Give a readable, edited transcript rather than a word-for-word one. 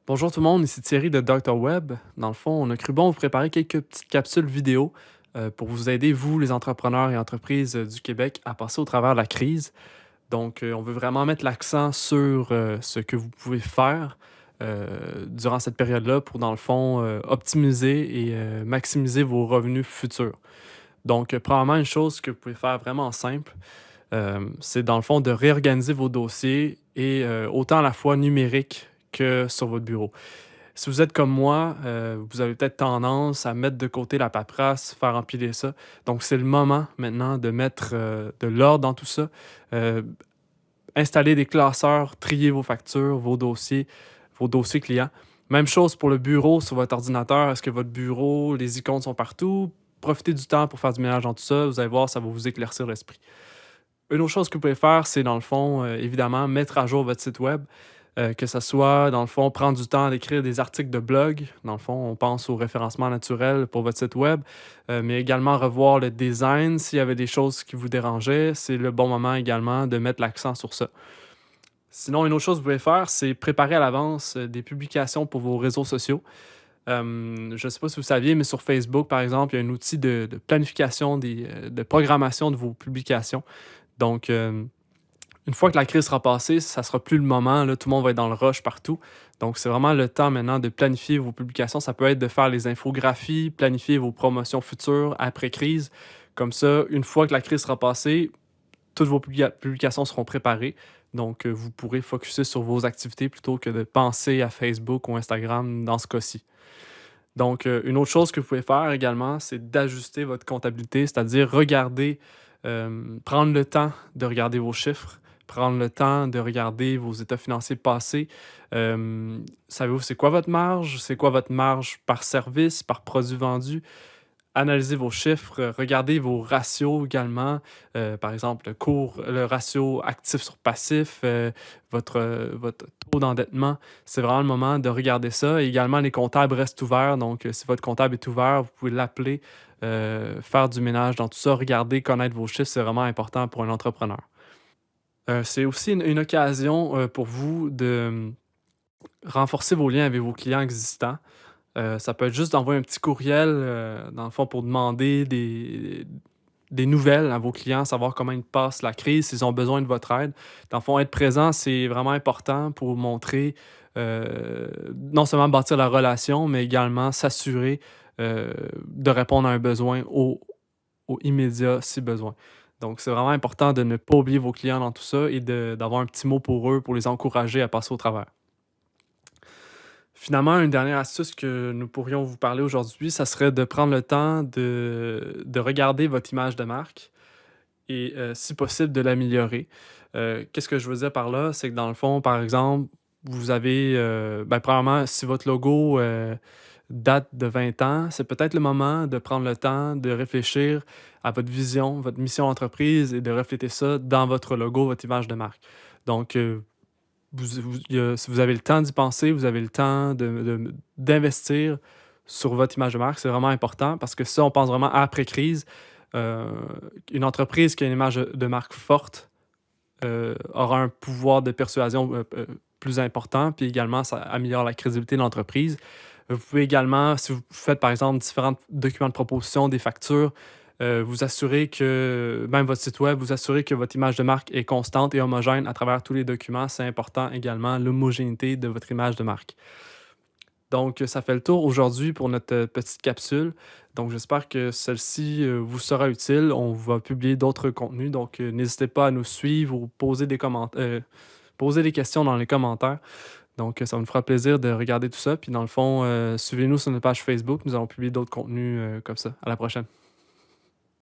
Bonjour tout le monde, ici Thierry de Dr. Web. Dans le fond, on a cru bon vous préparer quelques petites capsules vidéo pour vous aider, vous, les entrepreneurs et entreprises du Québec, à passer au travers de la crise. Donc, on veut vraiment mettre l'accent sur ce que vous pouvez faire durant cette période-là pour, dans le fond, optimiser et maximiser vos revenus futurs. Donc, probablement une chose que vous pouvez faire vraiment simple, c'est dans le fond de réorganiser vos dossiers et autant à la fois numérique que sur votre bureau. Si vous êtes comme moi, vous avez peut-être tendance à mettre de côté la paperasse, faire empiler ça. Donc, c'est le moment maintenant de mettre de l'ordre dans tout ça. Heu, Installer des classeurs, trier vos factures, vos dossiers clients. Même chose pour le bureau sur votre ordinateur. Est-ce que votre bureau, les icônes sont partout? Profitez du temps pour faire du ménage dans tout ça. Vous allez voir, ça va vous éclaircir l'esprit. Une autre chose que vous pouvez faire, c'est dans le fond, évidemment, mettre à jour votre site web, que ça soit, dans le fond, prendre du temps d'écrire des articles de blog. Dans le fond, on pense au référencement naturel pour votre site web, mais également revoir le design. S'il y avait des choses qui vous dérangeaient, c'est le bon moment également de mettre l'accent sur ça. Sinon, une autre chose que vous pouvez faire, c'est préparer à l'avance, des publications pour vos réseaux sociaux. Je ne sais pas si vous saviez, mais sur Facebook, par exemple, il y a un outil de planification de programmation de vos publications. Donc, une fois que la crise sera passée, ça sera plus le moment, là, tout le monde va être dans le rush partout. Donc, c'est vraiment le temps maintenant de planifier vos publications. Ça peut être de faire les infographies, planifier vos promotions futures après crise. Comme ça, une fois que la crise sera passée, toutes vos publications seront préparées. Donc, vous pourrez focuser sur vos activités plutôt que de penser à Facebook ou Instagram dans ce cas-ci. Donc, une autre chose que vous pouvez faire également, c'est d'ajuster votre comptabilité, c'est-à-dire regarder, prendre le temps de regarder vos chiffres, prendre le temps de regarder vos états financiers passés. Savez-vous c'est quoi votre marge? C'est quoi votre marge par service, par produit vendu? Analysez vos chiffres, regardez vos ratios également, par exemple le ratio actif sur passif, votre taux d'endettement. C'est vraiment le moment de regarder ça. Et également, les comptables restent ouverts, donc si votre comptable est ouvert, vous pouvez l'appeler, faire du ménage dans tout ça. Regarder, connaître vos chiffres, c'est vraiment important pour un entrepreneur. C'est aussi une occasion, pour vous de, renforcer vos liens avec vos clients existants. Ça peut être juste d'envoyer un petit courriel, dans le fond, pour demander des nouvelles à vos clients, savoir comment ils passent la crise, s'ils ont besoin de votre aide. Dans le fond, être présent, c'est vraiment important pour montrer, non seulement bâtir la relation, mais également s'assurer, de répondre à un besoin au immédiat si besoin. Donc, c'est vraiment important de ne pas oublier vos clients dans tout ça et d'avoir un petit mot pour eux, pour les encourager à passer au travers. Finalement, une dernière astuce que nous pourrions vous parler aujourd'hui, ça serait de prendre le temps de regarder votre image de marque et si possible, de l'améliorer. Qu'est-ce que je veux dire par là? C'est que dans le fond, par exemple, vous avez, premièrement, si votre logo, date de 20 ans, c'est peut-être le moment de prendre le temps de réfléchir à votre vision, votre mission d'entreprise et de refléter ça dans votre logo, votre image de marque. Donc, si vous avez le temps d'y penser, vous avez le temps d'investir sur votre image de marque, c'est vraiment important parce que ça, on pense vraiment après crise. Heu, une entreprise qui a une image de marque forte, aura un pouvoir de persuasion, plus important, puis également ça améliore la crédibilité de l'entreprise. Vous pouvez également, si vous faites par exemple différents documents de proposition, des factures, vous assurer que même votre site web, vous assurer que votre image de marque est constante et homogène à travers tous les documents. C'est important également, l'homogénéité de votre image de marque. Donc, ça fait le tour aujourd'hui pour notre, petite capsule. Donc j'espère que celle-ci, vous sera utile. On va publier d'autres contenus, donc n'hésitez pas à nous suivre ou poser des questions dans les commentaires. Donc, ça me fera plaisir de regarder tout ça. Puis dans le fond, suivez-nous sur notre page Facebook. Nous allons publier d'autres contenus, comme ça. À la prochaine.